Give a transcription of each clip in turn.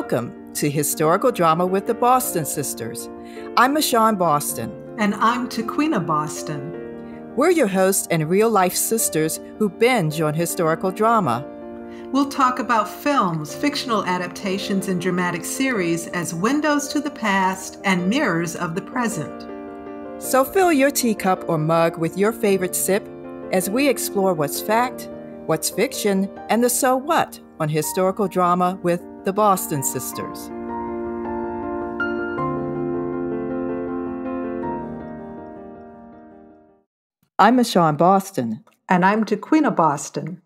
Welcome to Historical Drama with the Boston Sisters. I'm Michonne Boston. And I'm Tequina Boston. We're your hosts and real-life sisters who binge on historical drama. We'll talk about films, fictional adaptations, and dramatic series as windows to the past and mirrors of the present. So fill your teacup or mug with your favorite sip as we explore what's fact, what's fiction, and the so what on historical drama with the Boston Sisters. I'm Michonne Boston. And I'm Tequina Boston.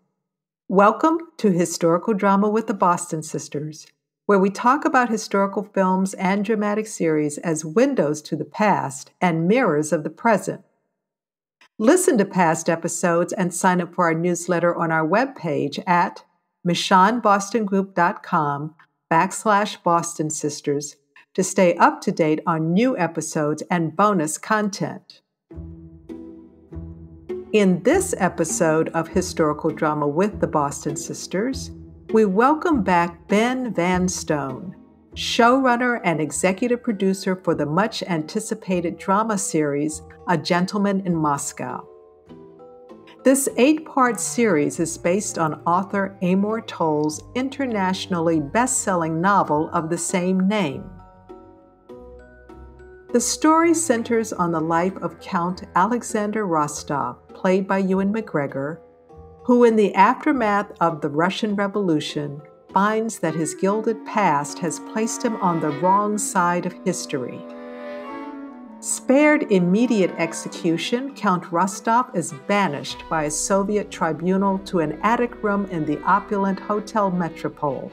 Welcome to Historical Drama with the Boston Sisters, where we talk about historical films and dramatic series as windows to the past and mirrors of the present. Listen to past episodes and sign up for our newsletter on our webpage at michonnebostongroup.com/Boston Sisters to stay up to date on new episodes and bonus content. In this episode of Historical Drama with the Boston Sisters, we welcome back Ben Vanstone, showrunner and executive producer for the much-anticipated drama series, A Gentleman in Moscow. This 8-part series is based on author Amor Towles' internationally best-selling novel of the same name. The story centers on the life of Count Alexandre Rostov, played by Ewan McGregor, who in the aftermath of the Russian Revolution finds that his gilded past has placed him on the wrong side of history. Spared immediate execution, Count Rostov is banished by a Soviet tribunal to an attic room in the opulent Hotel Metropol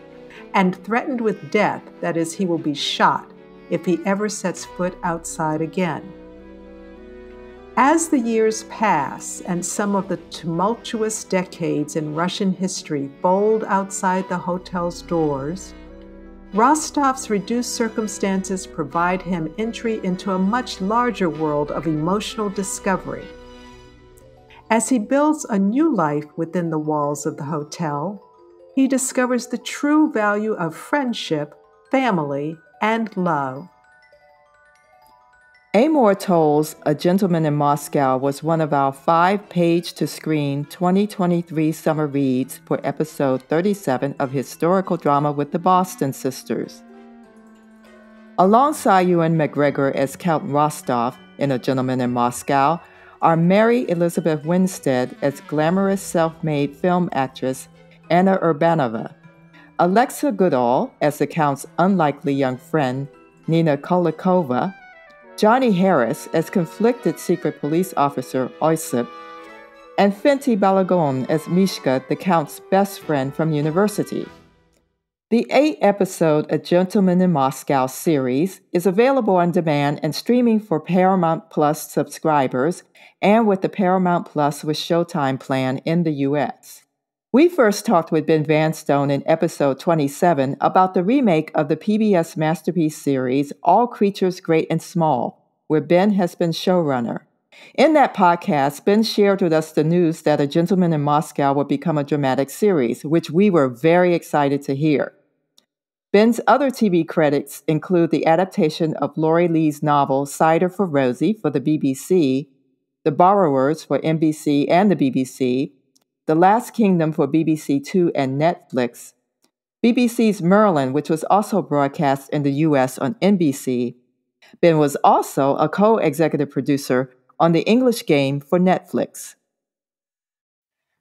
and threatened with death, that is, he will be shot if he ever sets foot outside again. As the years pass and some of the tumultuous decades in Russian history fold outside the hotel's doors, Rostov's reduced circumstances provide him entry into a much larger world of emotional discovery. As he builds a new life within the walls of the hotel, he discovers the true value of friendship, family, and love. Amor Towles' A Gentleman in Moscow was one of our 5-page-to-screen 2023 summer reads for episode 37 of Historical Drama with the Boston Sisters. Alongside Ewan McGregor as Count Rostov in A Gentleman in Moscow are Mary Elizabeth Winstead as glamorous self-made film actress Anna Urbanova, Alexa Goodall as the Count's unlikely young friend Nina Kolikova, Johnny Harris as conflicted secret police officer Osip, and Fenty Balagon as Mishka, the Count's best friend from university. The 8-episode A Gentleman in Moscow series is available on demand and streaming for Paramount Plus subscribers and with the Paramount Plus with Showtime plan in the U.S. We first talked with Ben Vanstone in episode 27 about the remake of the PBS masterpiece series All Creatures Great and Small, where Ben has been showrunner. In that podcast, Ben shared with us the news that A Gentleman in Moscow would become a dramatic series, which we were very excited to hear. Ben's other TV credits include the adaptation of Laurie Lee's novel Cider for Rosie for the BBC, The Borrowers for NBC and the BBC, The Last Kingdom for BBC Two and Netflix, BBC's Merlin, which was also broadcast in the U.S. on NBC. Ben was also a co-executive producer on The English Game for Netflix.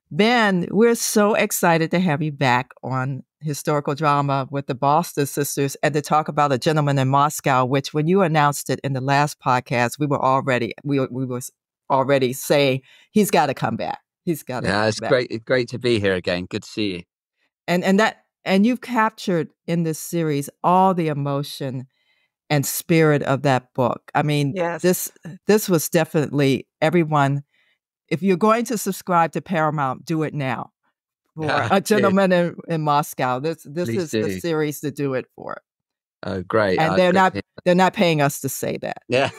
Ben, we're so excited to have you back on Historical Drama with the Boston Sisters and to talk about A Gentleman in Moscow, which when you announced it in the last podcast, we were already saying he's got to come back. He's got to. Yeah, it's back. great. It's great to be here again. Good to see you. And you've captured in this series all the emotion and spirit of that book. I mean, yes. This was definitely everyone. If you're going to subscribe to Paramount, do it now. For A Gentleman in Moscow. This is the series to do it for. Oh, great! And they're not paying us to say that. Yeah,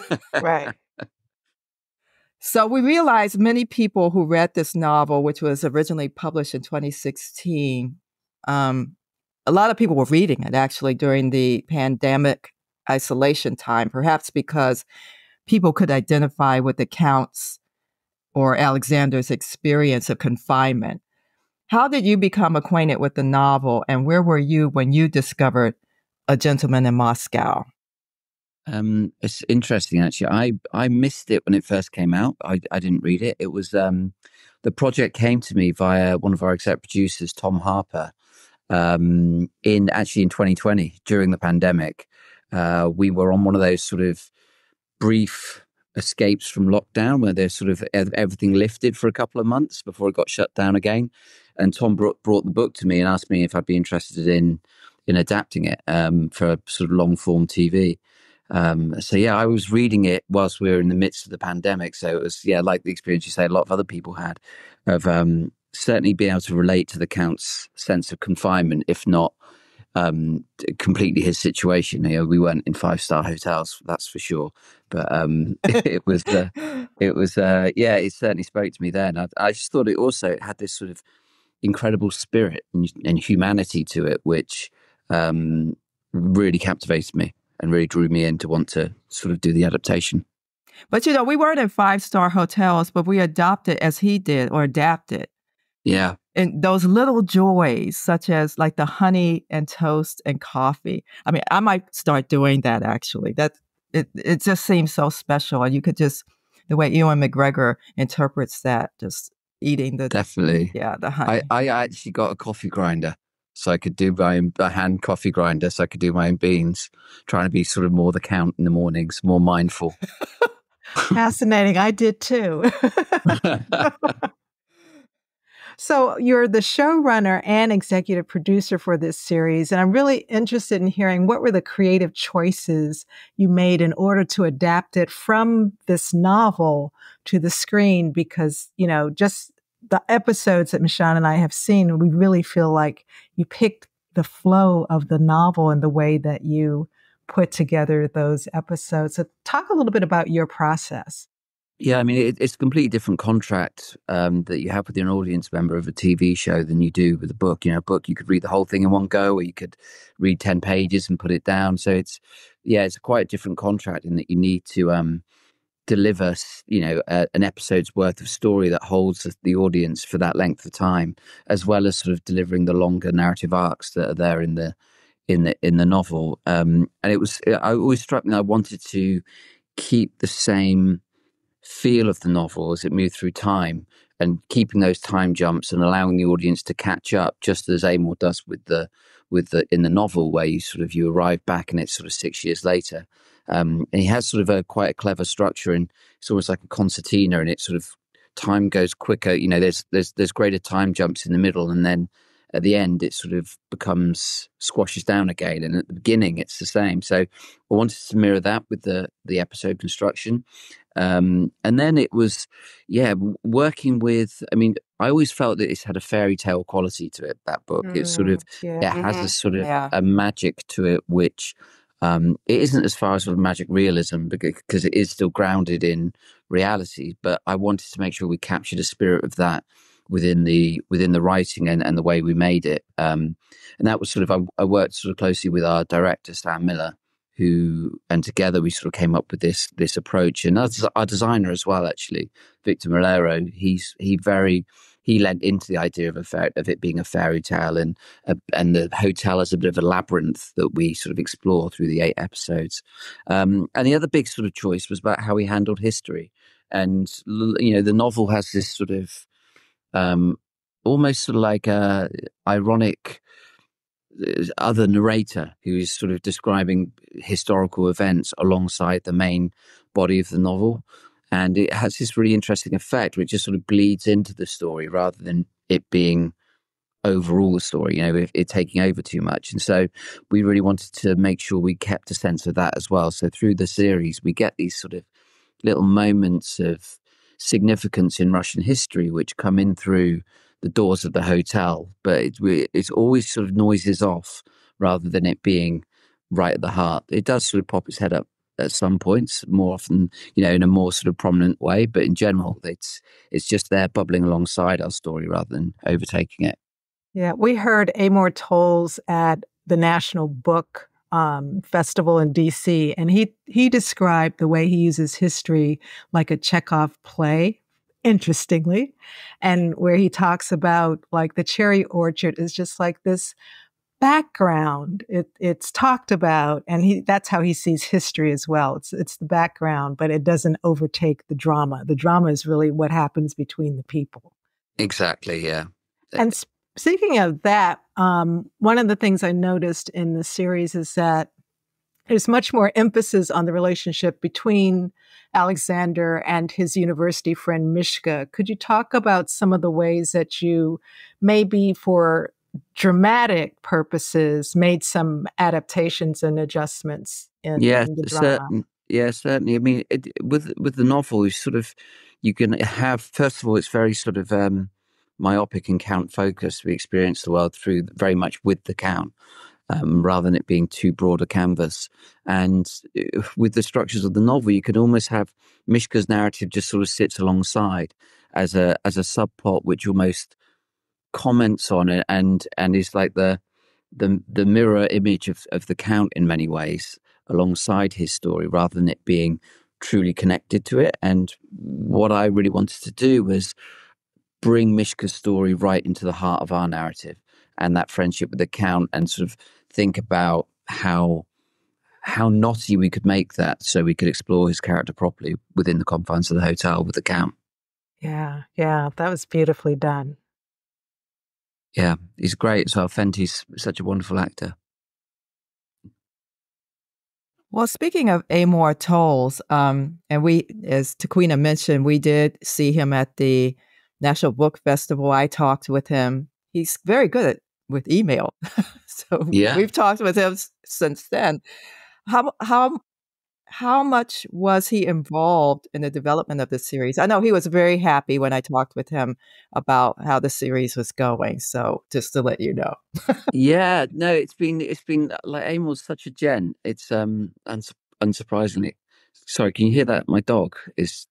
right. So we realized many people who read this novel, which was originally published in 2016, a lot of people were reading it actually during the pandemic isolation time, perhaps because people could identify with the Count's or Alexander's experience of confinement. How did you become acquainted with the novel, and where were you when you discovered A Gentleman in Moscow? It's interesting, actually. I missed it when it first came out. I didn't read it. It was the project came to me via one of our exec producers, Tom Harper, in 2020 during the pandemic. We were on one of those sort of brief escapes from lockdown where there's sort of everything lifted for a couple of months before it got shut down again. And Tom brought the book to me and asked me if I'd be interested in adapting it for sort of long form TV. So yeah, I was reading it whilst we were in the midst of the pandemic. So it was, like the experience you say a lot of other people had of certainly being able to relate to the Count's sense of confinement, if not completely his situation. We weren't in 5-star hotels, that's for sure. But it certainly spoke to me then. I just thought it had this sort of incredible spirit and humanity to it, which really captivated me and really drew me in to want to sort of do the adaptation. But, we weren't in 5-star hotels, but we adopted as he did or adapted. Yeah. And those little joys, such as like the honey and toast and coffee. I mean, I might start doing that actually. It just seems so special. And you could just, the way Ewan McGregor interprets that, just eating definitely. The honey. I actually got a coffee grinder. So I could do a hand coffee grinder, so I could do my own beans, trying to be sort of more the Count in the mornings, more mindful. Fascinating. I did too. So you're the showrunner and executive producer for this series, and I'm really interested in hearing what were the creative choices you made in order to adapt it from this novel to the screen, because, just the episodes that Michonne and I have seen, we really feel like you picked the flow of the novel and the way that you put together those episodes. So talk a little bit about your process. Yeah, I mean, it's a completely different contract that you have with an audience member of a TV show than you do with a book. A book, you could read the whole thing in one go, or you could read 10 pages and put it down. So it's a quite different contract in that you need to deliver, an episode's worth of story that holds the audience for that length of time, as well as sort of delivering the longer narrative arcs that are there in the novel. And it always struck me that I wanted to keep the same feel of the novel as it moved through time, and keeping those time jumps and allowing the audience to catch up, just as Amor does with the in the novel, where you arrive back and it's sort of 6 years later. And he has sort of quite a clever structure, and it's almost like a concertina, and it sort of time goes quicker. There's greater time jumps in the middle, and then at the end it sort of squashes down again, and at the beginning it's the same. So I wanted to mirror that with the episode construction. And then it was, working with, I always felt that it had a fairy tale quality to it, that book. It's sort of, it has a sort of a magic to it, which it isn't as far as sort of magic realism, because it is still grounded in reality. But I wanted to make sure we captured a spirit of that within the writing and the way we made it. And that was sort of, I worked sort of closely with our director, Stan Miller, and together we sort of came up with this approach. And our designer as well, actually, Victor Malero, he lent into the idea of it being a fairy tale, and the hotel as a bit of a labyrinth that we sort of explore through the 8 episodes. And the other big sort of choice was about how we handled history. And, the novel has this sort of almost sort of like a ironic other narrator who is sort of describing historical events alongside the main body of the novel. And it has this really interesting effect which just sort of bleeds into the story rather than it being overall the story, it taking over too much. And so we really wanted to make sure we kept a sense of that as well. So through the series, we get these sort of little moments of significance in Russian history which come in through the doors of the hotel, but it's always sort of noises off rather than it being right at the heart. It does sort of pop its head up at some points, more often, in a more sort of prominent way, but in general, it's just there bubbling alongside our story rather than overtaking it. Yeah, we heard Amor Towles at the National Book Festival in DC, and he described the way he uses history like a Chekhov play, interestingly, and where he talks about like the cherry orchard is just like this background. It's talked about, and that's how he sees history as well. It's the background, but it doesn't overtake the drama. The drama is really what happens between the people. Exactly, yeah. And speaking of that, one of the things I noticed in the series is that there's much more emphasis on the relationship between Alexander and his university friend Mishka. Could you talk about some of the ways that you, maybe for dramatic purposes, made some adaptations and adjustments in the drama? Certainly. I mean, with the novel, you can have, first of all, it's very sort of myopic and Count focused. We experience the world through very much with the Count. Rather than it being too broad a canvas. And with the structures of the novel, you could almost have Mishka's narrative just sort of sits alongside as a subplot, which almost comments on it and is like the mirror image of the Count in many ways alongside his story, rather than it being truly connected to it. And what I really wanted to do was bring Mishka's story right into the heart of our narrative and that friendship with the Count, and sort of think about how knotty we could make that so we could explore his character properly within the confines of the hotel with the Count. Yeah, that was beautifully done. Yeah, he's great. So Fenty's such a wonderful actor. Well, speaking of Amor Towles, and we, as Taquina mentioned, we did see him at the National Book Festival. I talked with him. He's very good with email. So yeah, we've talked with him since then. How much was he involved in the development of the series? I know he was very happy when I talked with him about how the series was going. So just to let you know. Yeah, no, it's been like, Amor's such a gent. It's unsurprisingly. Sorry, can you hear that? My dog is.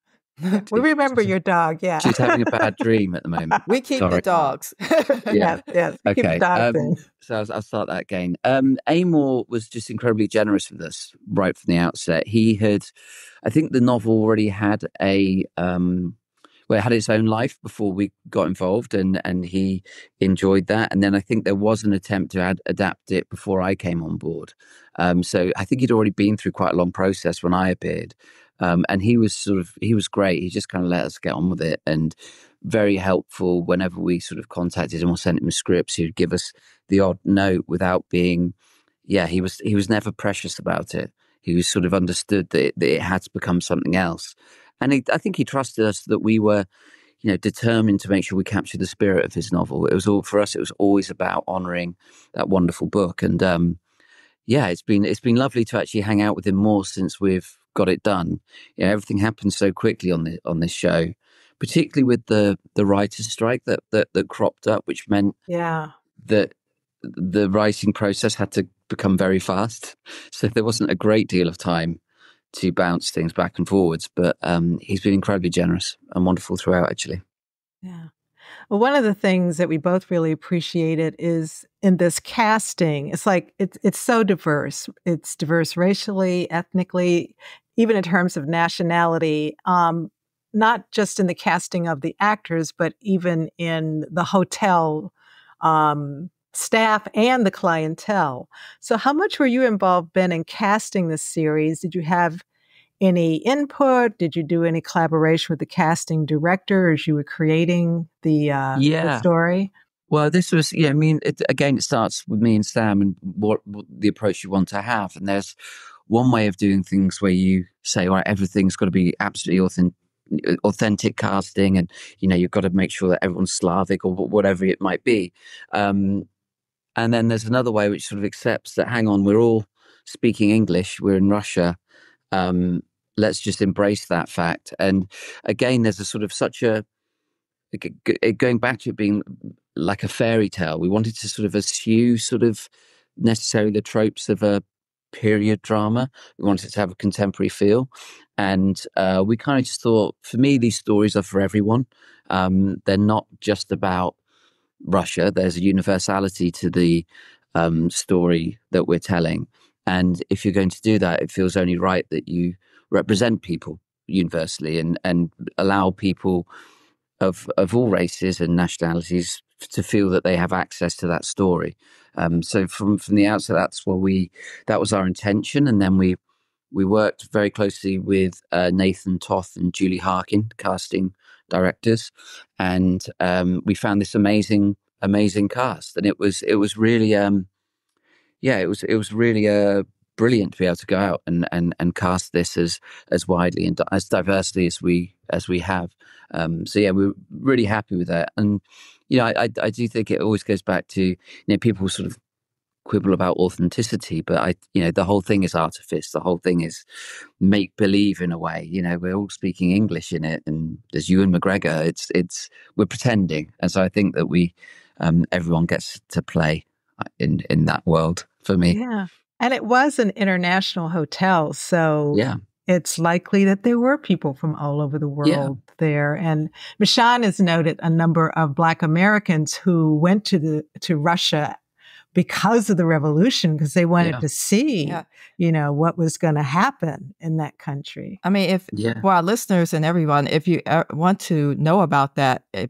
We remember your dog. Yeah, she's having a bad dream at the moment. We keep the dogs. Yeah. Okay. Keep the dogs in. So I'll start that again. Amor was just incredibly generous with us right from the outset. He had, I think, the novel already had it had its own life before we got involved, and he enjoyed that. And then I think there was an attempt to adapt it before I came on board. So I think he'd already been through quite a long process when I appeared. And he was great. He just kind of let us get on with it, and very helpful whenever we sort of contacted him or sent him scripts. He would give us the odd note without being, he was never precious about it. He was sort of understood that it had to become something else. And I think he trusted us that we were, determined to make sure we captured the spirit of his novel. It was always about honouring that wonderful book. And it's been lovely to actually hang out with him more since we've got it done. Everything happened so quickly on this show, particularly with the writers' strike that cropped up, which meant that the writing process had to become very fast. So there wasn't a great deal of time to bounce things back and forwards, but he's been incredibly generous and wonderful throughout, actually. Yeah. Well, one of the things that we both really appreciated is in this casting, it's like it's so diverse. It's diverse racially, ethnically, even in terms of nationality, not just in the casting of the actors, but even in the hotel staff and the clientele. So how much were you involved, Ben, in casting this series? Did you have any input? Did you do any collaboration with the casting director as you were creating the story? Well, this was, it starts with me and Sam and what the approach you want to have. And there's one way of doing things where you say, all right, everything's got to be absolutely authentic casting, and you've got to make sure that everyone's Slavic or whatever it might be. And then there's another way which sort of accepts that, hang on, we're all speaking English, we're in Russia. Let's just embrace that fact. And again, there's a sort of going back to it being like a fairy tale. We wanted to sort of eschew necessarily the tropes of a period drama. We wanted to have a contemporary feel. And we kind of just thought, for me, these stories are for everyone. They're not just about Russia. There's a universality to the story that we're telling. And if you're going to do that, it feels only right that you represent people universally and allow people of all races and nationalities to feel that they have access to that story. So from the outset, that was our intention. And then we worked very closely with Nathan Toth and Julie Harkin, casting directors, and we found this amazing cast. And it was really it was really brilliant to be able to go out and cast this as widely and as diversely as we have. So yeah, we're really happy with that. And I do think it always goes back to people sort of quibble about authenticity, but the whole thing is artifice. The whole thing is make believe in a way. We're all speaking English in it, and there's Ewan McGregor. It's we're pretending, and so I think that we everyone gets to play in that world for me. Yeah, and it was an international hotel, so yeah. It's likely that there were people from all over the world there. And Michonne has noted a number of Black Americans who went to Russia because of the revolution, because they wanted to see, what was going to happen in that country. I mean, for our listeners and everyone, if you want to know about that, if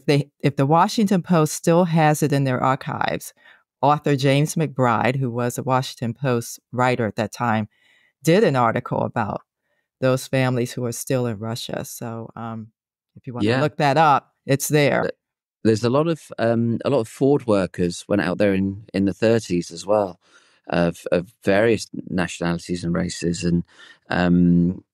the Washington Post still has it in their archives, author James McBride, who was a Washington Post writer at that time, did an article about those families who are still in Russia. So if you want to look that up, it's there. There's a lot of Ford workers went out there in the 30s as well, of various nationalities and races, and and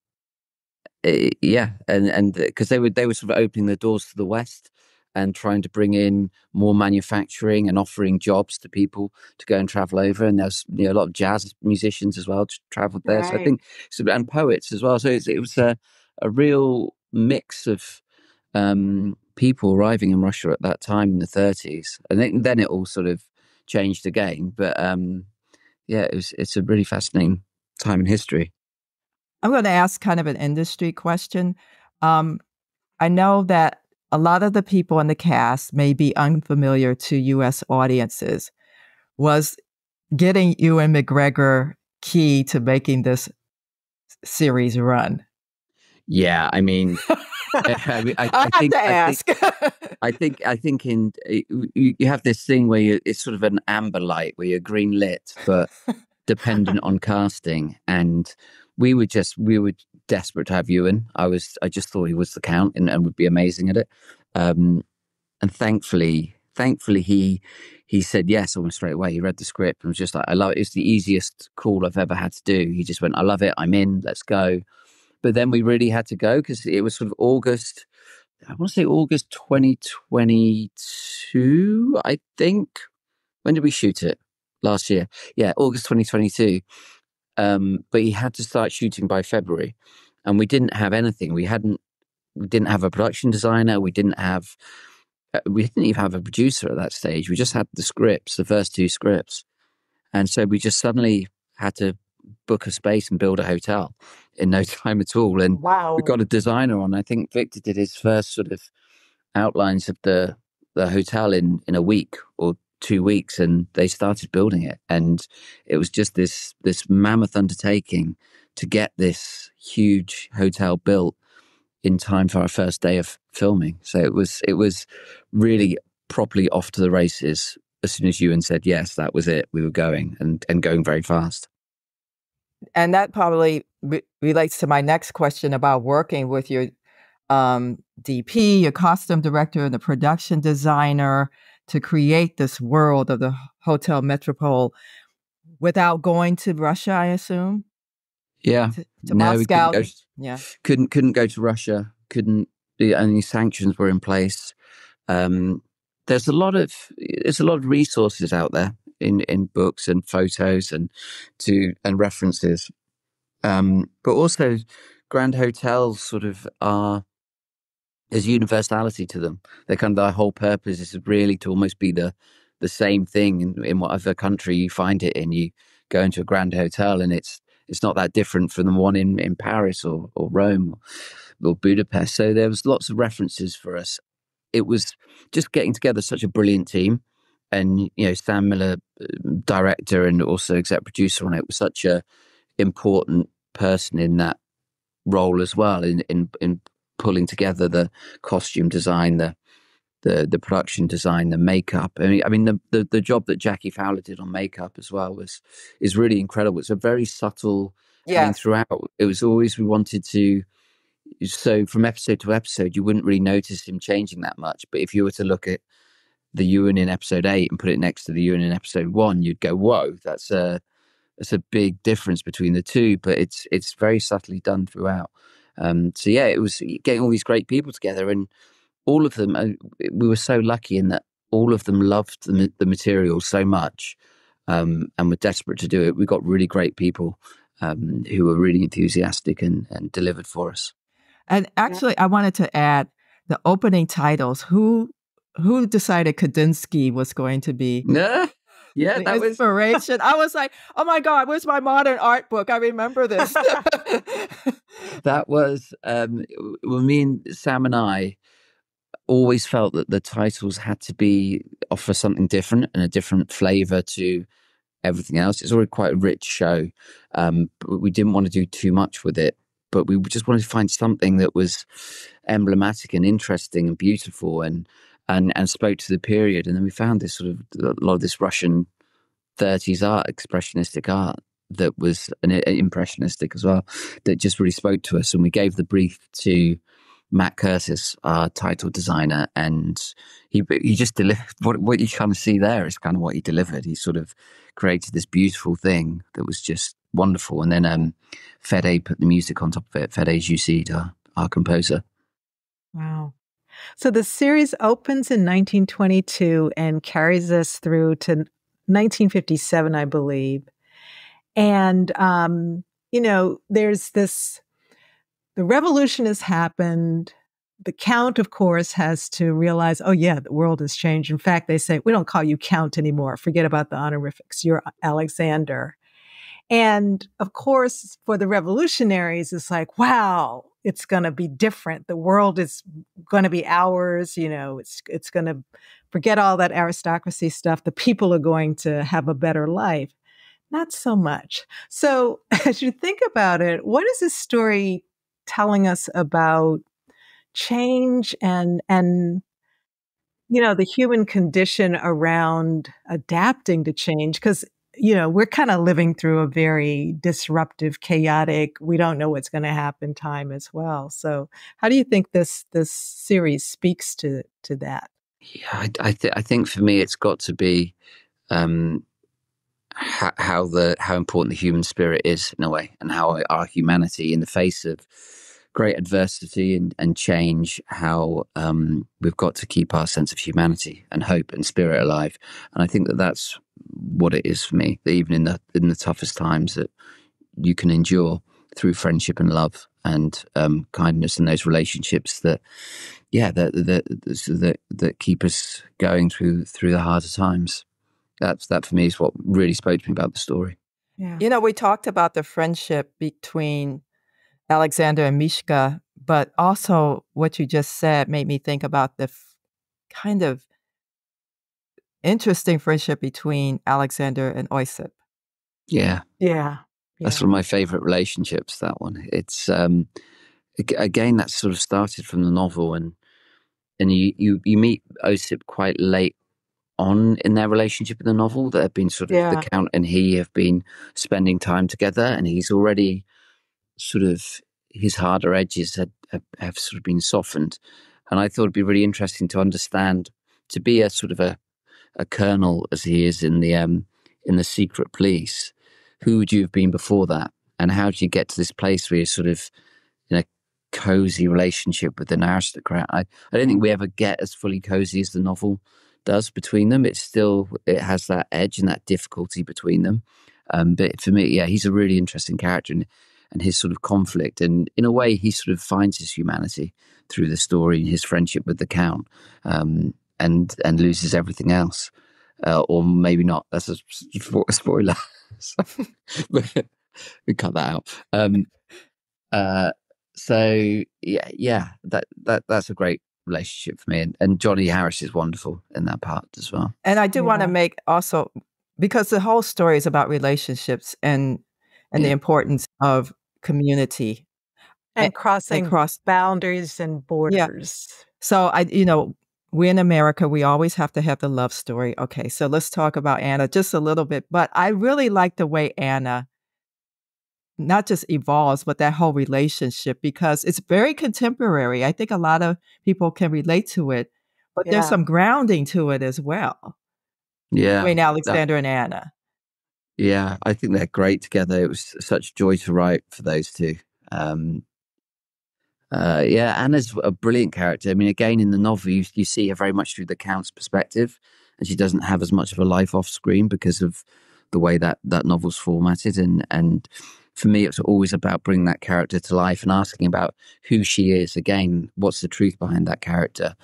because they were sort of opening the doors to the West and trying to bring in more manufacturing and offering jobs to people to go and travel over. And there's a lot of jazz musicians as well traveled there. Right. So I think and poets as well. So it was a real mix of people arriving in Russia at that time in the 30s, and then it all sort of changed again. But it's a really fascinating time in history. I'm going to ask kind of an industry question. I know that a lot of the people in the cast may be unfamiliar to U.S. audiences. Was getting Ewan McGregor key to making this series run? Yeah, I mean, I think to ask. I think you have this thing where it's sort of an amber light, where you're green lit, but dependent on casting. And we were desperate to have Ewan. I just thought he was the Count and would be amazing at it. And thankfully he said yes almost straight away. He read the script and was just like, I love it. It's the easiest call I've ever had to do. He just went, I love it. I'm in. Let's go. But then we really had to go because it was sort of August 2022, I think. When did we shoot it? Last year. Yeah, August 2022. But he had to start shooting by February. And we didn't have anything. We didn't have a production designer. We didn't even have a producer at that stage. We just had the scripts, the first two scripts. And so we just suddenly had to book a space and build a hotel in no time at all. And we got a designer on. I think Victor did his first sort of outlines of the hotel in a week or 2 weeks, and they started building it. And it was just this mammoth undertaking to get this huge hotel built in time for our first day of filming. So it was really properly off to the races. As soon as Ewan said yes, that was it. We were going and going very fast. And that probably relates to my next question about working with your DP, your costume director, and the production designer to create this world of the Hotel Metropol without going to Russia, I assume? Yeah. To Moscow. Couldn't go to Russia. Any sanctions were in place. There's a lot of resources out there in books and photos and references. But also grand hotels sort of there's universality to them. Their whole purpose is really to almost be the same thing in whatever country you find it in. You go into a grand hotel and it's not that different from the one in Paris or Rome or Budapest. So there was lots of references for us. it was just getting together such a brilliant team. And, Sam Miller, director and also exec producer on it, was such a important person in that role as well, in pulling together the costume design, the production design, the makeup. I mean the job that Jackie Fowler did on makeup as well is really incredible. It's a very subtle thing throughout. It was always, we wanted to, so from episode to episode you wouldn't really notice him changing that much, but if you were to look at the Ewan in episode 8 and put it next to the Ewan in episode 1, you'd go, whoa, that's a big difference between the two. But it's very subtly done throughout. So yeah, it was getting all these great people together, and all of them, we were so lucky in that all of them loved the material so much, and were desperate to do it. We got really great people who were really enthusiastic and delivered for us. And actually, I wanted to add the opening titles. Who decided Kadinsky was going to be that inspiration? I was like, oh my God, where's my modern art book? I remember this. That was, me and Sam and I always felt that the titles had to offer something different and a different flavor to everything else. It's already quite a rich show, but we didn't want to do too much with it. But we just wanted to find something that was emblematic and interesting and beautiful and spoke to the period. And then we found this sort of, a lot of this Russian 30s art, expressionistic art, that was an impressionistic as well, that just really spoke to us. And we gave the brief to Matt Curtis, our title designer, and he just delivered what you kind of see there is kind of what he delivered. He sort of created this beautiful thing that was just wonderful. And then Fede put the music on top of it. Fede Jusid, our composer. Wow. So the series opens in 1922 and carries us through to 1957, I believe. And, there's this, the revolution has happened. The Count, of course, has to realize, oh yeah, the world has changed. In fact, they say, we don't call you Count anymore. Forget about the honorifics. You're Alexander. And of course, for the revolutionaries, it's like, wow, it's going to be different. The world is going to be ours. It's going to forget all that aristocracy stuff. The people are going to have a better life. Not so much. So as you think about it, what is this story telling us about change and the human condition around adapting to change? Because we're kind of living through a very disruptive, chaotic, we don't know what's going to happen time as well. So how do you think this series speaks to that? Yeah, I think for me, it's got to be how important the human spirit is in a way, and how our humanity in the face of great adversity and change, how we've got to keep our sense of humanity and hope and spirit alive. And I think that's what it is for me, that even in the toughest times, that you can endure through friendship and love and kindness, and those relationships that keep us going through the harder times. That for me is what really spoke to me about the story. Yeah. We talked about the friendship between Alexander and Mishka, but also what you just said made me think about the kind of interesting friendship between Alexander and Osip. Yeah. Yeah. That's one of my favorite relationships, that one. It's, again, that sort of started from the novel, and you meet Osip quite late on in their relationship in the novel. That have been sort of, the Count and he have been spending time together, and he's already sort of, his harder edges have sort of been softened. And I thought it'd be really interesting to understand, to be a sort of a colonel as he is in the secret police, who would you have been before that? And how do you get to this place where you're sort of in a cozy relationship with an aristocrat? I don't think we ever get as fully cozy as the novel does between them. It has that edge and that difficulty between them. But for me, yeah, he's a really interesting character, and his sort of conflict, and in a way he sort of finds his humanity through the story, his friendship with the Count, and loses everything else, or maybe not. That's a spoiler. We cut that out. So yeah, that's a great relationship for me. And Johnny Harris is wonderful in that part as well. And I do want to make also, because the whole story is about relationships and the importance of community. And crossing boundaries and borders. Yeah. So we in America, we always have to have the love story. Okay, so let's talk about Anna just a little bit. But I really like the way Anna not just evolves, but that whole relationship, because it's very contemporary. I think a lot of people can relate to it, but there's some grounding to it as well. Yeah. Between Alexander and Anna. Yeah, I think they're great together. It was such joy to write for those two. Anna's a brilliant character. I mean, again, in the novel, you see her very much through the Count's perspective, and she doesn't have as much of a life off screen because of the way that novel's formatted. And for me, it's always about bringing that character to life and asking about who she is. Again, what's the truth behind that character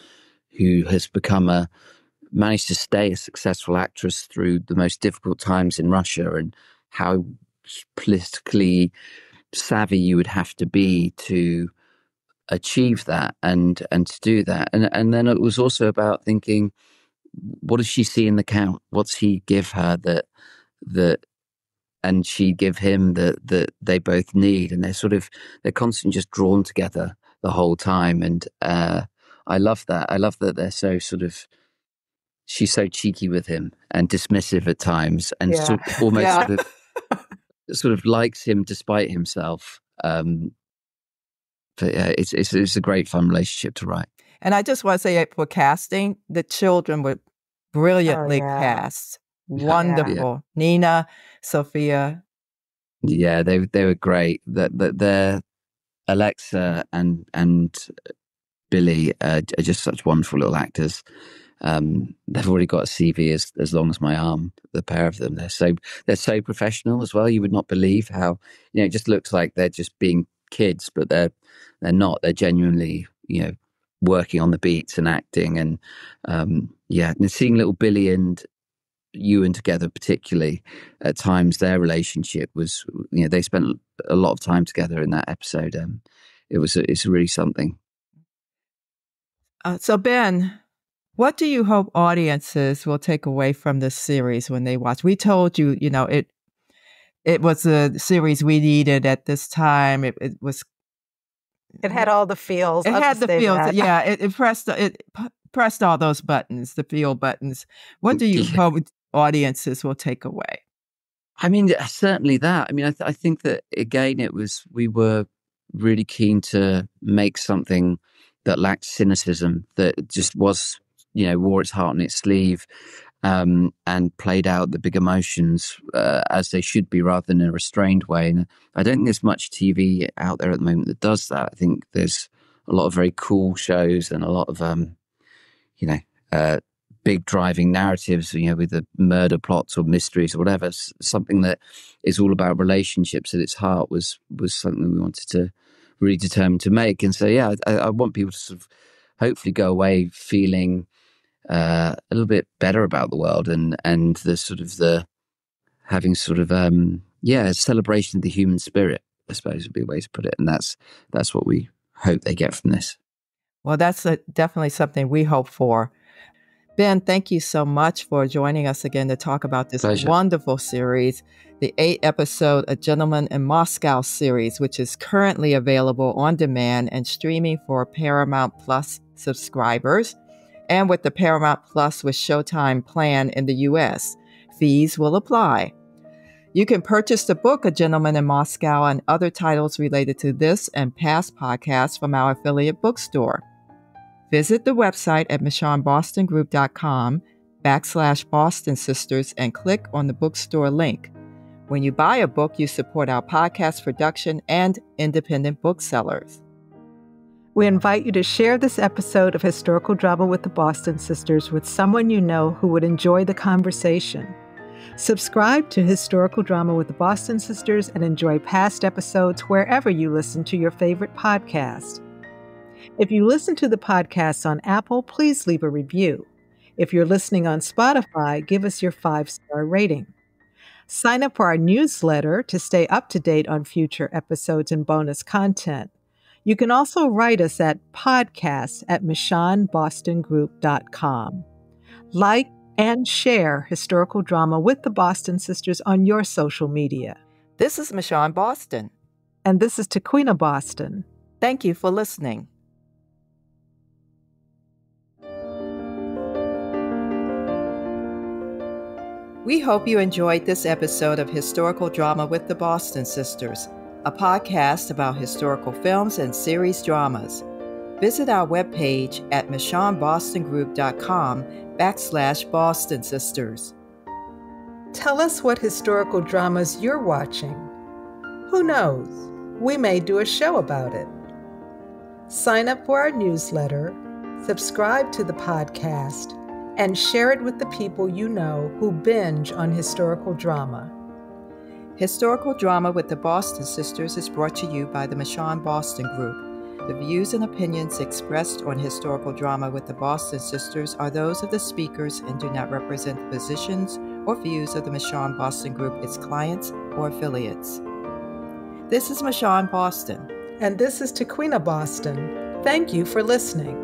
who has managed to stay a successful actress through the most difficult times in Russia, and how politically savvy you would have to be to achieve that and to do that. And then it was also about thinking, what does she see in the Count? What's he give her that and she give him that they both need? And they're constantly just drawn together the whole time. And I love that. I love that they're so she's so cheeky with him and dismissive at times, and almost sort of likes him despite himself. But yeah, it's a great fun relationship to write. And I just want to say, for casting, the children were brilliantly cast. Wonderful. Yeah. Nina, Sophia. Yeah, they were great. They're Alexa and Billy are just such wonderful little actors. They've already got a CV as long as my arm. The pair of them, they're so professional as well. You would not believe how it just looks like they're just being kids, but they're not. They're genuinely working on the beats and acting. And and seeing little Billy and Ewan together, particularly at times, their relationship was they spent a lot of time together in that episode. It's really something. So Ben, what do you hope audiences will take away from this series when they watch? We told you, it was a series we needed at this time. It had all the feels. It had the feels. Yeah, it pressed all those buttons, the feel buttons. What do you hope audiences will take away? I mean, certainly that. I mean, I think that again, we were really keen to make something that lacked cynicism, that just was, wore its heart on its sleeve, and played out the big emotions as they should be, rather than in a restrained way. And I don't think there's much TV out there at the moment that does that. I think there's a lot of very cool shows and a lot of, big driving narratives, with the murder plots or mysteries or whatever. Something that is all about relationships at its heart was something we wanted to really determine to make. And so, I want people to sort of hopefully go away feeling a little bit better about the world, and having a celebration of the human spirit, I suppose would be a way to put it. And that's what we hope they get from this. Well, that's definitely something we hope for. Ben, thank you so much for joining us again to talk about this wonderful series, the 8-episode A Gentleman in Moscow series, which is currently available on demand and streaming for Paramount Plus subscribers, and with the Paramount Plus with Showtime plan in the U.S. Fees will apply. You can purchase the book A Gentleman in Moscow and other titles related to this and past podcasts from our affiliate bookstore. Visit the website at michonnebostongroup.com/Boston Sisters and click on the bookstore link. When you buy a book, you support our podcast production and independent booksellers. We invite you to share this episode of Historical Drama with the Boston Sisters with someone you know who would enjoy the conversation. Subscribe to Historical Drama with the Boston Sisters and enjoy past episodes wherever you listen to your favorite podcast. If you listen to the podcast on Apple, please leave a review. If you're listening on Spotify, give us your 5-star rating. Sign up for our newsletter to stay up to date on future episodes and bonus content. You can also write us at podcasts@michonnebostongroup.com. Like and share historical drama with the Boston Sisters on your social media. This is Michonne Boston. And this is Tequina Boston. Thank you for listening. We hope you enjoyed this episode of Historical Drama with the Boston Sisters, a podcast about historical films and series dramas. Visit our webpage at michonnebostongroup.com/Boston Sisters. Tell us what historical dramas you're watching. Who knows? We may do a show about it. Sign up for our newsletter, subscribe to the podcast, and share it with the people you know who binge on historical drama. Historical Drama with the Boston Sisters is brought to you by the Michonne Boston Group. The views and opinions expressed on Historical Drama with the Boston Sisters are those of the speakers and do not represent the positions or views of the Michonne Boston Group, its clients, or affiliates. This is Michonne Boston. And this is Tequina Boston. Thank you for listening.